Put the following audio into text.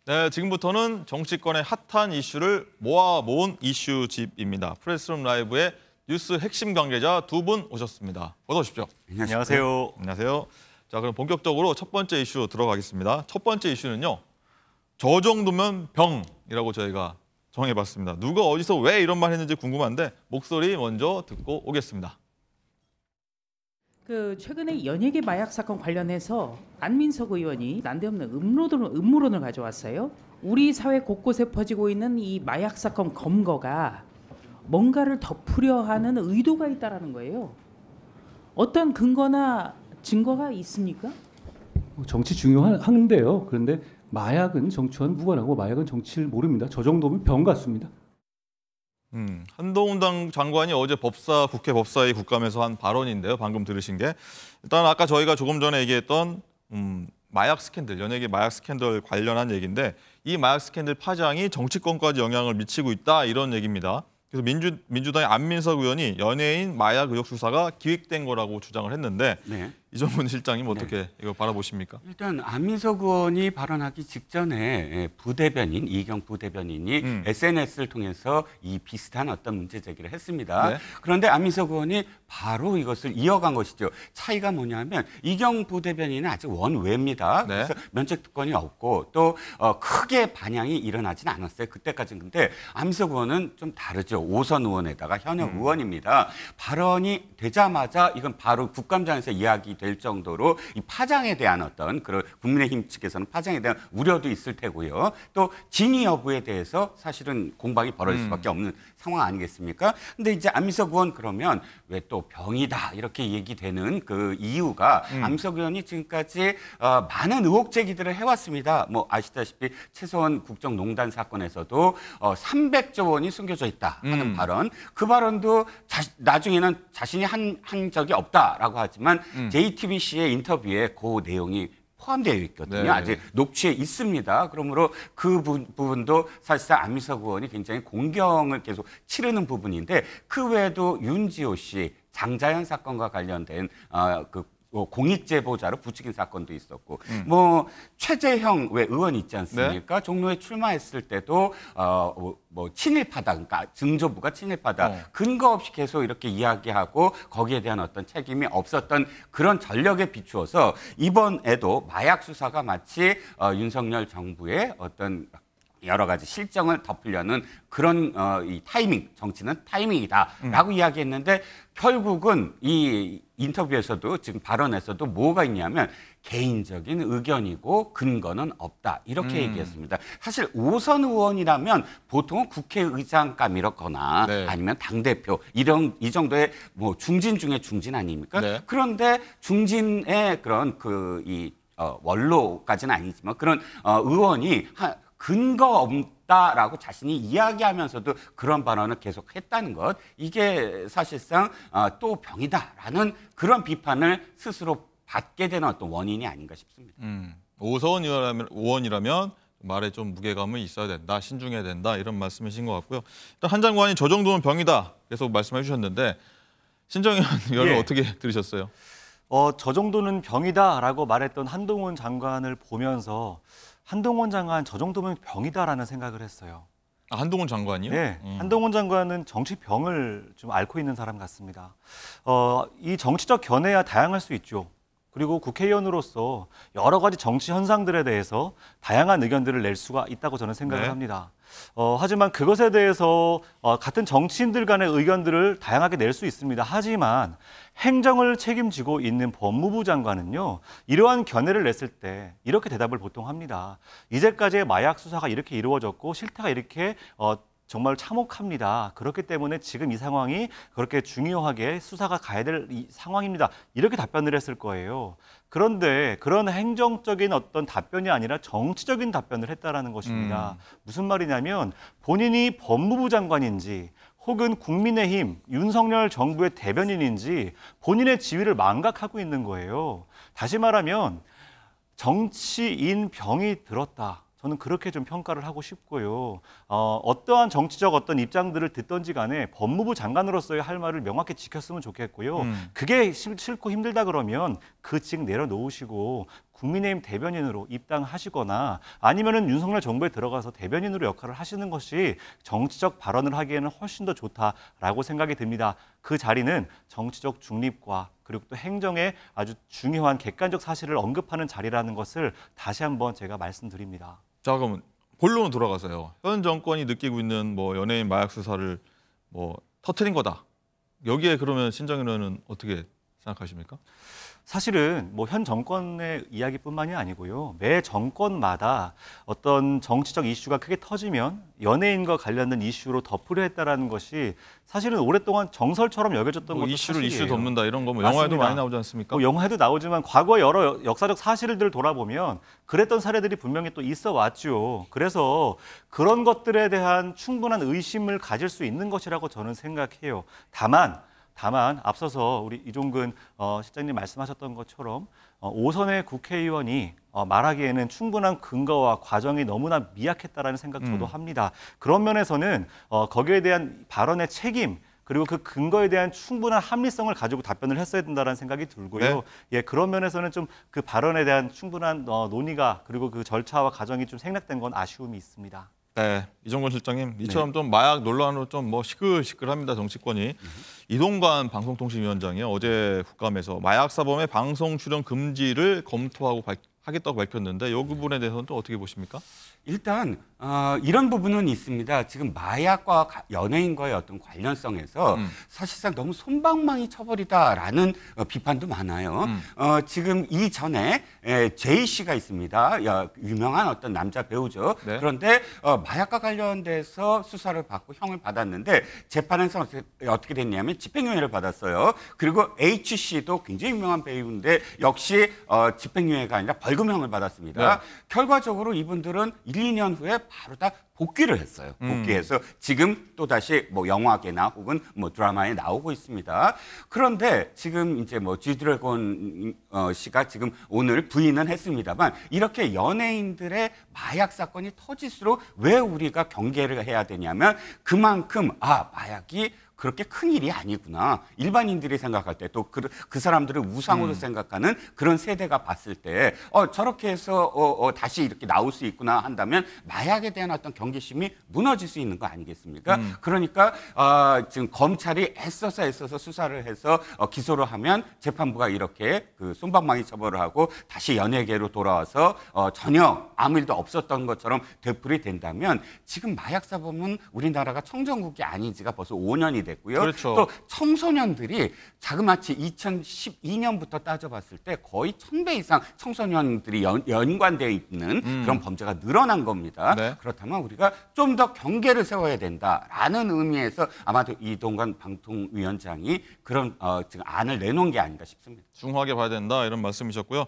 네, 지금부터는 정치권의 핫한 이슈를 모아모은 이슈집입니다. 프레스룸 라이브의 뉴스 핵심 관계자 두 분 오셨습니다. 어서 오십시오. 안녕하세요. 안녕하세요. 자, 그럼 본격적으로 첫 번째 이슈로 들어가겠습니다. 첫 번째 이슈는요. 저 정도면 병이라고 저희가 정해봤습니다. 누가 어디서 왜 이런 말 했는지 궁금한데 목소리 먼저 듣고 오겠습니다. 최근에 연예계 마약 사건 관련해서 안민석 의원이 난데없는 음모론을 가져왔어요. 우리 사회 곳곳에 퍼지고 있는 이 마약 사건 검거가 뭔가를 덮으려 하는 의도가 있다라는 거예요. 어떤 근거나 증거가 있습니까? 정치 중요한데요. 그런데 마약은 정치와는 무관하고 마약은 정치를 모릅니다. 저 정도면 병 같습니다. 한동훈 장관이 어제 국회 법사위 국감에서 한 발언인데요. 방금 들으신 게. 일단 아까 저희가 조금 전에 얘기했던 마약 스캔들, 연예계 마약 스캔들 관련한 얘기인데 이 마약 스캔들 파장이 정치권까지 영향을 미치고 있다 이런 얘기입니다. 그래서 민주당의 안민석 의원이 연예인 마약 의혹 수사가 기획된 거라고 주장을 했는데 네. 이정문 실장님 어떻게 이거 바라보십니까? 일단 안민석 의원이 발언하기 직전에 부대변인 이경 부대변인이 SNS를 통해서 이 비슷한 어떤 문제 제기를 했습니다. 네. 그런데 안민석 의원이 바로 이것을 이어간 것이죠. 차이가 뭐냐면 이경 부대변인은 아직 원외입니다. 네. 그래서 면책 특권이 없고 또 크게 반향이 일어나진 않았어요. 그때까지는. 근데 안민석 의원은 좀 다르죠. 오선 의원에다가 현역 의원입니다. 발언이 되자마자 이건 바로 국감장에서 이야기 될 정도로 이 파장에 대한 어떤 그런 국민의힘 측에서는 파장에 대한 우려도 있을 테고요. 또 진위 여부에 대해서 사실은 공방이 벌어질 수밖에 없는 상황 아니겠습니까? 근데 이제 안민석 의원 그러면 왜 또 병이다 이렇게 얘기되는 그 이유가 안민석 의원이 지금까지 많은 의혹 제기들을 해왔습니다. 뭐 아시다시피 최소한 국정농단 사건에서도 300조 원이 숨겨져 있다 하는 발언. 그 발언도 나중에는 자신이 한 적이 없다라고 하지만 JTBC의 인터뷰에 그 내용이 포함되어 있거든요. 네. 아직 녹취에 있습니다. 그러므로 그 부분도 사실상 안민석 의원이 굉장히 공경을 계속 치르는 부분인데 그 외에도 윤지호 씨 장자연 사건과 관련된 공익 제보자로 부추긴 사건도 있었고 뭐 최재형 왜 의원 있지 않습니까? 네. 종로에 출마했을 때도 친일파다, 그러니까 증조부가 친일파다 근거 없이 계속 이렇게 이야기하고 거기에 대한 어떤 책임이 없었던 그런 전력에 비추어서 이번에도 마약 수사가 마치 윤석열 정부의 어떤 여러 가지 실정을 덮으려는 그런 이 타이밍, 정치는 타이밍이다라고 이야기했는데 결국은 이 인터뷰에서도 지금 발언에서도 뭐가 있냐면 개인적인 의견이고 근거는 없다 이렇게 얘기했습니다. 사실 오선 의원이라면 보통은 국회의장감이렇거나 네. 아니면 당대표 이 정도의 뭐 중진 중에 중진 아닙니까? 네. 그런데 중진의 그런 원로까지는 아니지만 그런 의원이 근거 없다라고 자신이 이야기하면서도 그런 발언을 계속했다는 것, 이게 사실상 또 병이다라는 그런 비판을 스스로 받게 되는 어떤 원인이 아닌가 싶습니다. 오선 의원이라면 말에 좀 무게감이 있어야 된다, 신중해야 된다 이런 말씀이신 것 같고요. 일단 한 장관이 저 정도면 병이다 계속 말씀해 주셨는데 신정현 의원은 어떻게 들으셨어요? 저 정도는 병이다라고 말했던 한동훈 장관을 보면서 한동훈 장관 저 정도면 병이다라는 생각을 했어요. 아, 한동훈 장관이요? 네, 한동훈 장관은 정치병을 좀 앓고 있는 사람 같습니다. 이 정치적 견해야 다양할 수 있죠. 그리고 국회의원으로서 여러 가지 정치 현상들에 대해서 다양한 의견들을 낼 수가 있다고 저는 생각을 합니다. 하지만 그것에 대해서 같은 정치인들 간의 의견들을 다양하게 낼 수 있습니다. 하지만 행정을 책임지고 있는 법무부 장관은요, 이러한 견해를 냈을 때 이렇게 대답을 보통 합니다. 이제까지의 마약 수사가 이렇게 이루어졌고 실태가 이렇게 정말 참혹합니다. 그렇기 때문에 지금 이 상황이 그렇게 중요하게 수사가 가야 될 이 상황입니다. 이렇게 답변을 했을 거예요. 그런데 그런 행정적인 어떤 답변이 아니라 정치적인 답변을 했다라는 것입니다. 무슨 말이냐면 본인이 법무부 장관인지 혹은 국민의힘 윤석열 정부의 대변인인지 본인의 지위를 망각하고 있는 거예요. 다시 말하면 정치인 병이 들었다. 저는 그렇게 좀 평가를 하고 싶고요. 어떠한 정치적 어떤 입장들을 듣던지 간에 법무부 장관으로서의 할 말을 명확히 지켰으면 좋겠고요. 그게 싫고 힘들다 그러면 그 직 내려놓으시고 국민의힘 대변인으로 입당하시거나 아니면은 윤석열 정부에 들어가서 대변인으로 역할을 하시는 것이 정치적 발언을 하기에는 훨씬 더 좋다라고 생각이 듭니다. 그 자리는 정치적 중립과 그리고 또 행정의 아주 중요한 객관적 사실을 언급하는 자리라는 것을 다시 한번 제가 말씀드립니다. 자, 그러면 본론으로 돌아가서요. 현 정권이 느끼고 있는 뭐 연예인 마약 수사를 뭐 터트린 거다. 여기에 그러면 신정현 의원은 어떻게 생각하십니까? 사실은 뭐 현 정권의 이야기뿐만이 아니고요. 매 정권마다 어떤 정치적 이슈가 크게 터지면 연예인과 관련된 이슈로 덮으려 했다라는 것이 사실은 오랫동안 정설처럼 여겨졌던 뭐 것도 이슈를 사실이에요. 이슈 덮는다 이런 거 뭐 영화에도 맞습니다. 많이 나오지 않습니까? 뭐 영화에도 나오지만 과거 여러 역사적 사실들을 돌아보면 그랬던 사례들이 분명히 또 있어 왔죠. 그래서 그런 것들에 대한 충분한 의심을 가질 수 있는 것이라고 저는 생각해요. 다만 앞서서 우리 이종근 실장님 말씀하셨던 것처럼 5선의 국회의원이 말하기에는 충분한 근거와 과정이 너무나 미약했다라는 생각 저도 합니다. 그런 면에서는 거기에 대한 발언의 책임 그리고 그 근거에 대한 충분한 합리성을 가지고 답변을 했어야 된다는 생각이 들고요. 네. 예, 그런 면에서는 좀 그 발언에 대한 충분한 논의가 그리고 그 절차와 과정이 좀 생략된 건 아쉬움이 있습니다. 네, 이종건 실장님, 이처럼 좀 마약 논란으로 좀 뭐 시끌시끌합니다 정치권이. 이동관 방송통신위원장이 어제 국감에서 마약 사범의 방송 출연 금지를 검토하고 하겠다고 밝혔는데 이 부분에 대해서는 또 어떻게 보십니까? 일단 이런 부분은 있습니다. 지금 마약과 연예인과의 어떤 관련성에서 사실상 너무 솜방망이 쳐버리다라는 비판도 많아요. 지금 이전에 제이 씨가 있습니다. 유명한 어떤 남자 배우죠. 네. 그런데 마약과 관련돼서 수사를 받고 형을 받았는데 재판에서 어떻게 됐냐면 집행유예를 받았어요. 그리고 H 씨도 굉장히 유명한 배우인데 역시 집행유예가 아니라 벌금형을 받았습니다. 네. 결과적으로 이분들은 1, 2년 후에 바로 다 복귀를 했어요. 복귀해서 지금 또다시 뭐 영화계나 혹은 뭐 드라마에 나오고 있습니다. 그런데 지금 이제 뭐 G드래곤 씨가 지금 오늘 부인은 했습니다만 이렇게 연예인들의 마약 사건이 터질수록 왜 우리가 경계를 해야 되냐면 그만큼 마약이 그렇게 큰 일이 아니구나. 일반인들이 생각할 때 또 그 사람들을 우상으로 생각하는 그런 세대가 봤을 때 저렇게 해서 다시 이렇게 나올 수 있구나 한다면 마약에 대한 어떤 경계심이 무너질 수 있는 거 아니겠습니까? 그러니까 지금 검찰이 애써서 수사를 해서 기소를 하면 재판부가 이렇게 그 솜방망이 처벌을 하고 다시 연예계로 돌아와서 전혀 아무 일도 없었던 것처럼 되풀이 된다면 지금 마약 사범은 우리나라가 청정국이 아닌 지가 벌써 5년이 됐고요. 그렇죠. 또 청소년들이 자그마치 2012년부터 따져봤을 때 거의 1000배 이상 청소년들이 연관되어 있는 그런 범죄가 늘어난 겁니다. 네. 그렇다면 우리가 좀 더 경계를 세워야 된다라는 의미에서 아마도 이동관 방통위원장이 그런 지금 안을 내놓은 게 아닌가 싶습니다. 중하게 봐야 된다 이런 말씀이셨고요.